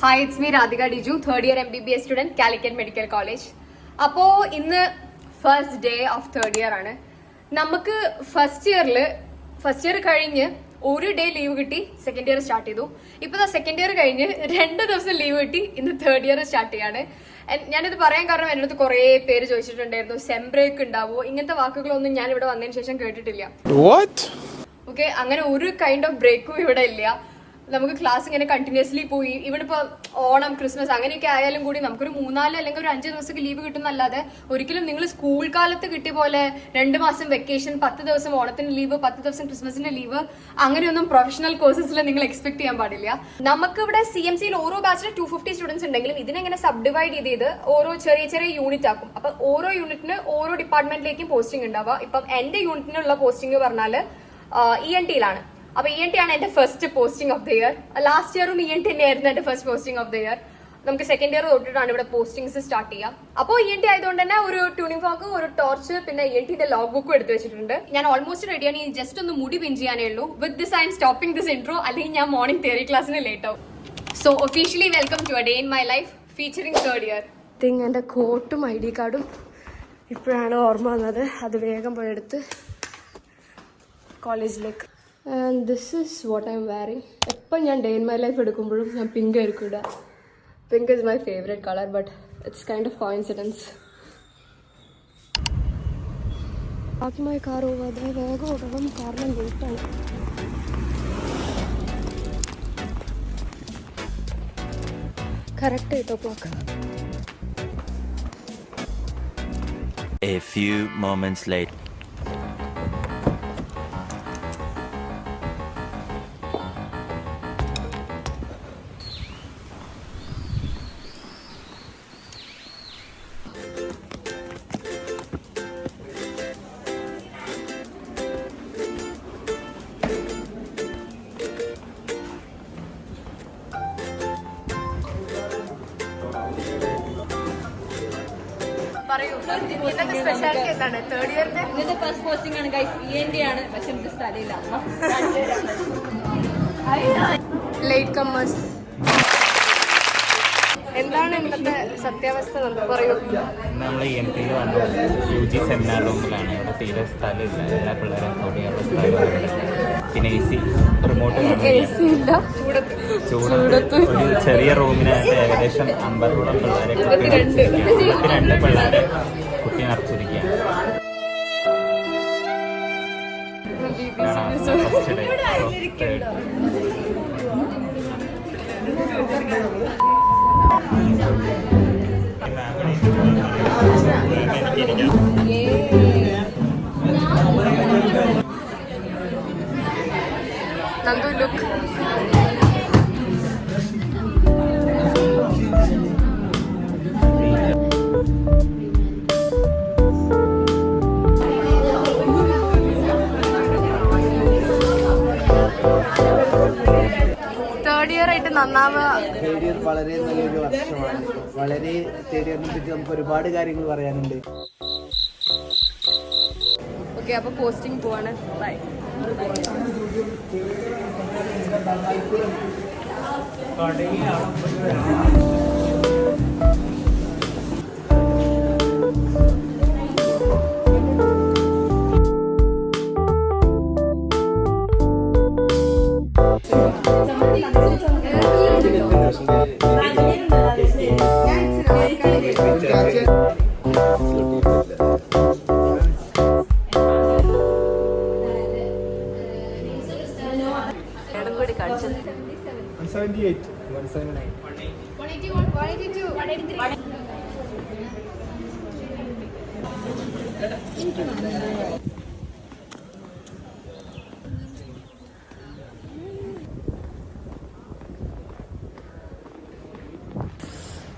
Hi, it's me Radhika Diju, third year MBBS student, Calicut Medical College. Appo innu first day of third year aanu. Namakku first year കഴിഞ്ഞ് ഒരു day leave കിട്ടി second year start ചെയ്തു. ഇപ്പൊ second year കഴിഞ്ഞ് 2 ദിവസം leave കിട്ടി ഇന്ന് third year start ചെയ്യാണ്. ഞാനിത് പറയാൻ കാരണം എൻ്റെ അടുത്ത് കുറെ പേര് ചോദിച്ചിട്ടുണ്ടായിരുന്നു സെം ബ്രേക്ക് ഉണ്ടാവോ, ഇങ്ങനത്തെ വാക്കുകളൊന്നും ഞാൻ ഇവിടെ വന്നതിന് ശേഷം കേട്ടിട്ടില്ല. ഓക്കെ, അങ്ങനെ ഒരു കൈൻഡ് ഓഫ് ബ്രേക്കും ഇവിടെ ഇല്ല. നമുക്ക് ക്ലാസ് ഇങ്ങനെ കണ്ടിന്യൂസ്ലി പോയി. ഇവിടെ ഇപ്പോൾ ഓണം, ക്രിസ്മസ് അങ്ങനെയൊക്കെ ആയാലും കൂടി നമുക്കൊരു 3-4 അല്ലെങ്കിൽ ഒരു 5 ദിവസമൊക്കെ ലീവ് കിട്ടുന്നല്ലാതെ ഒരിക്കലും നിങ്ങൾ സ്കൂൾ കാലത്ത് കിട്ടിയ പോലെ 2 മാസം വെക്കേഷൻ, 10 ദിവസം ഓണത്തിന് ലീവ്, 10 ദിവസം ക്രിസ്മസിന്റെ ലീവ്, അങ്ങനെയൊന്നും പ്രൊഫഷണൽ കോഴ്സസിൽ നിങ്ങൾ എക്സ്പെക്ട് ചെയ്യാൻ പാടില്ല. നമുക്ക് ഇവിടെ CMCയിൽ ഓരോ ബാച്ചിൽ 250 സ്റ്റുഡൻസ് ഉണ്ടെങ്കിലും ഇതിനെങ്ങനെ സബ് ഡിവൈഡ് ചെയ്ത് ഓരോ ചെറിയ ചെറിയ യൂണിറ്റ് ആക്കും. അപ്പൊ ഓരോ യൂണിറ്റിന് ഓരോ ഡിപ്പാർട്ട്മെന്റിലേക്കും പോസ്റ്റിംഗ് ഉണ്ടാവുക. ഇപ്പം എന്റെ യൂണിറ്റിനുള്ള പോസ്റ്റിംഗ് പറഞ്ഞാൽ ENT-ലാണ്. അപ്പൊ ENT ആണ് എന്റെ first posting of the year. Last ഇയറും ENT തന്നെയായിരുന്നു എന്റെ first posting of the year. നമുക്ക് സെക്കൻഡ് ഇയർ തൊട്ടിട്ടാണ് ഇവിടെ പോസ്റ്റിംഗ്സ് സ്റ്റാർട്ട് ചെയ്യാം. അപ്പോൾ ENT ആയതുകൊണ്ട് തന്നെ ഒരു ട്യൂണിംഗ് ഫോക്ക്, ഒരു ടോർച്ച്, പിന്നെ ENTന്റെ ലോഗ് ബുക്കും എടുത്തു വെച്ചിട്ടുണ്ട്. ഞാൻ ഓൾമോസ്റ്റ് റെഡിയാണ്. ഈ ജസ്റ്റ് ഒന്ന് മുടി പിൻ ചെയ്യാനേ ഉള്ളൂ. With this I am stopping this intro, അല്ലെങ്കിൽ ഞാൻ മോർണിംഗ് തിയറി ക്ലാസ്സിന് ലേറ്റ് ആവും. So officially welcome to a day in my life featuring third year. എന്റെ കോട്ടും ID കാർഡും ഇപ്പോഴാണ് ഓർമ്മ വന്നത്. അത് വേഗം പോയെടുത്ത് കോളേജിലേക്ക്. And this is what I'm wearing. എപ്പം ഞാൻ ഡേ ഇൻ മൈ ലൈഫ് എടുക്കുമ്പോഴും ഞാൻ പിങ്ക് ആയിരിക്കും ഇടുക. Pink is my favourite colour, but it's kind of coincidence. ബാക്കി കാർ പോകാതെ വേഗം ഓടണം, കാരണം ലേറ്റാണ്. Correct 8 o'clock. A few moments later. Speciality എന്താണ് തേർഡ് ഇയറിന്റെ? ഇന്നത്തെ ഫസ്റ്റ് പോസ്റ്റിംഗ് ആണ് ഗൈസ്. ENT ആണ്, പക്ഷെ നമുക്ക് സ്ഥലമില്ല. Late comers. എന്താണ് ഇന്നത്തെ സത്യാവസ്ഥ നമുക്ക് പറയൂ. നമ്മൾ ENT-യിൽ വന്നു. UG സെമിനാർ റൂമിലാണ്. ഇവിടെ തീരെ സ്ഥലമില്ല. എല്ലാ പിള്ളേരും അഫോർഡ് ചെയ്യാനുള്ള സ്ഥലം. പിന്നെ AC റിമോട്ട് ചൂടത്ത് ഒരു ചെറിയ റൂമിനായിട്ട് ഏകദേശം 50 പിള്ളേരെ 22 പിള്ളേരെ കുട്ടി നിറച്ചിരിക്കുകയാണ്. First day Nandu look. Third year ആയിട്ട് നന്നാവുക. തേർഡ് ഇയർ വളരെ നല്ലൊരു വർഷമാണ്. വളരെ തേർഡ് ഇയറിനെ പറ്റി നമുക്ക് ഒരുപാട് കാര്യങ്ങൾ പറയാനുണ്ട്. ഓക്കെ, അപ്പൊ പോസ്റ്റിംഗ് പോവാണ്. ബൈ.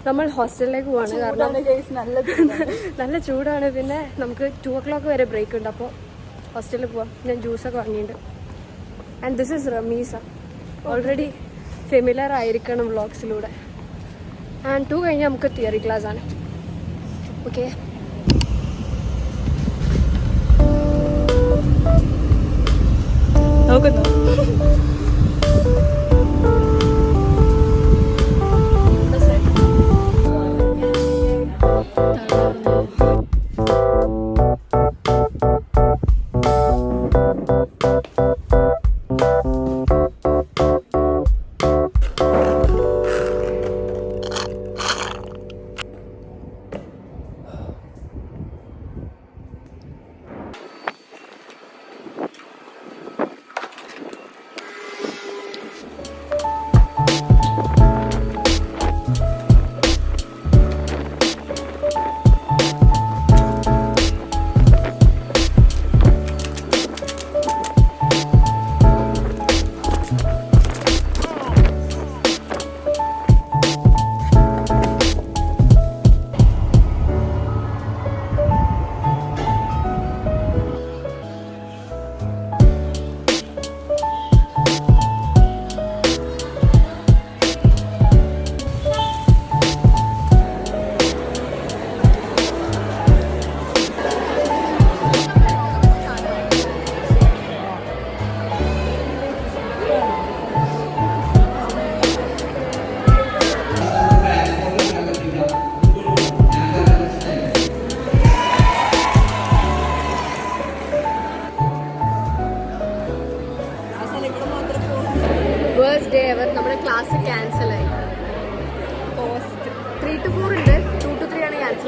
നമ്മൾ ഹോസ്റ്റലിലേക്ക് പോവാണ്. കാരണം നല്ല ചൂടാണ്. പിന്നെ നമുക്ക് 2 o'clock വരെ ബ്രേക്ക് ഉണ്ട്. അപ്പോൾ ഹോസ്റ്റലിൽ പോവാം. ഞാൻ ജ്യൂസൊക്കെ വാങ്ങിയിട്ടുണ്ട്. And this is Rameesa. Already familiar ആയിരിക്കണം വ്ളോഗ്സിലൂടെ. ആൻഡ് 2 കഴിഞ്ഞാൽ നമുക്ക് തിയറി ക്ലാസ് ആണ്. ഓക്കെ, നോക്കുന്നു.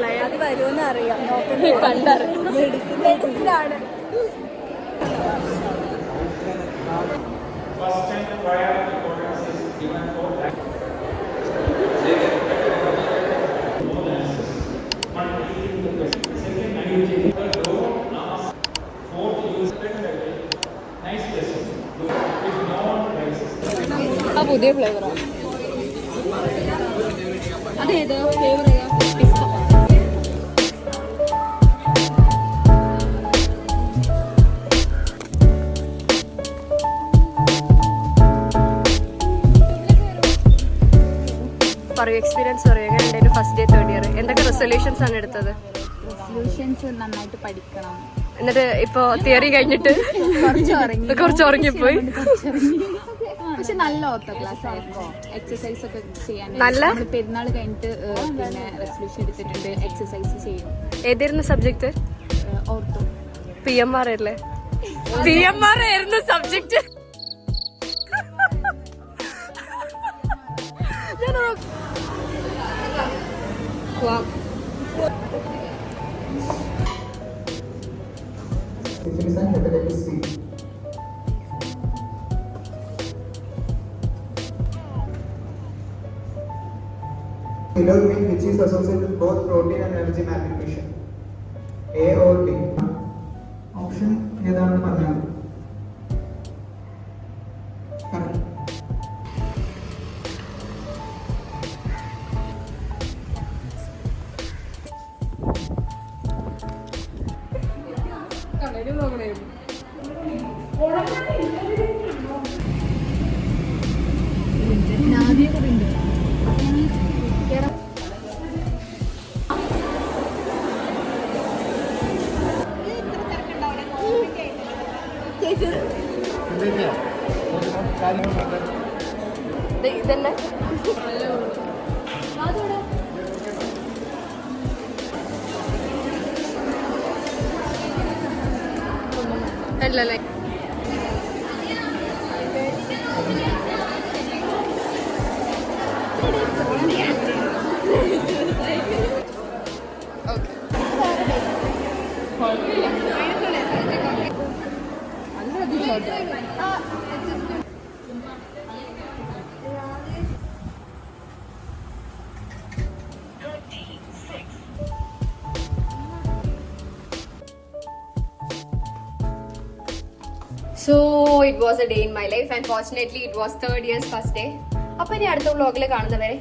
മനസ്സിലായി. അത് വരുമെന്ന് അറിയാം. കണ്ടറിയാം. മെഡിസിനാണ്. ആ പുതിയ ഫ്ലേവറാണ്. അതേതാ ഫ്ലേവർ ഏതാ? പിസ്ത. പറയൂ, എക്സ്പീരിയൻസ് പറയൂ, എങ്ങനെയുണ്ടായിരുന്നു ഫസ്റ്റ് ഡേ തേർഡ് ഇയർ? എന്തൊക്കെ റെസൊല്യൂഷൻസ് ആണ് എടുത്തത്? റെസൊല്യൂഷൻസ് നന്നായിട്ട് പഠിക്കണം. എന്നിട്ട് ഇപ്പൊ തിയറി കഴിഞ്ഞിട്ട് കുറച്ച് ഉറങ്ങിപ്പോയി. പക്ഷെ നല്ല ഓർത്തോ ക്ലാസ് ആയിരുന്നു. എക്സസൈസ് ഒക്കെ ചെയ്യാൻ നല്ല പെരുന്നാൾ കഴിഞ്ഞിട്ട് പിന്നെ റെസൊല്യൂഷൻ എടുത്തിട്ടുണ്ട്. എക്സസൈസ് ചെയ്യും. ഏതായിരുന്നു സബ്ജക്ട്? ഓർത്തോ. PMR അല്ലേ? PMR ആയിരുന്നു subject. Syphilis and hepatitis C. Killer mean which is associated with both protein and energy malnutrition. A or D. Option ഏതാണെന്ന് പറഞ്ഞാൽ correct. ഇതന്നെ അല്ലല്ലേ? So it was a day in my life and fortunately it was third year's first day. അപ്പോൾ ഇനി അടുത്ത വ്ളോഗിൽ കാണുന്നവരെ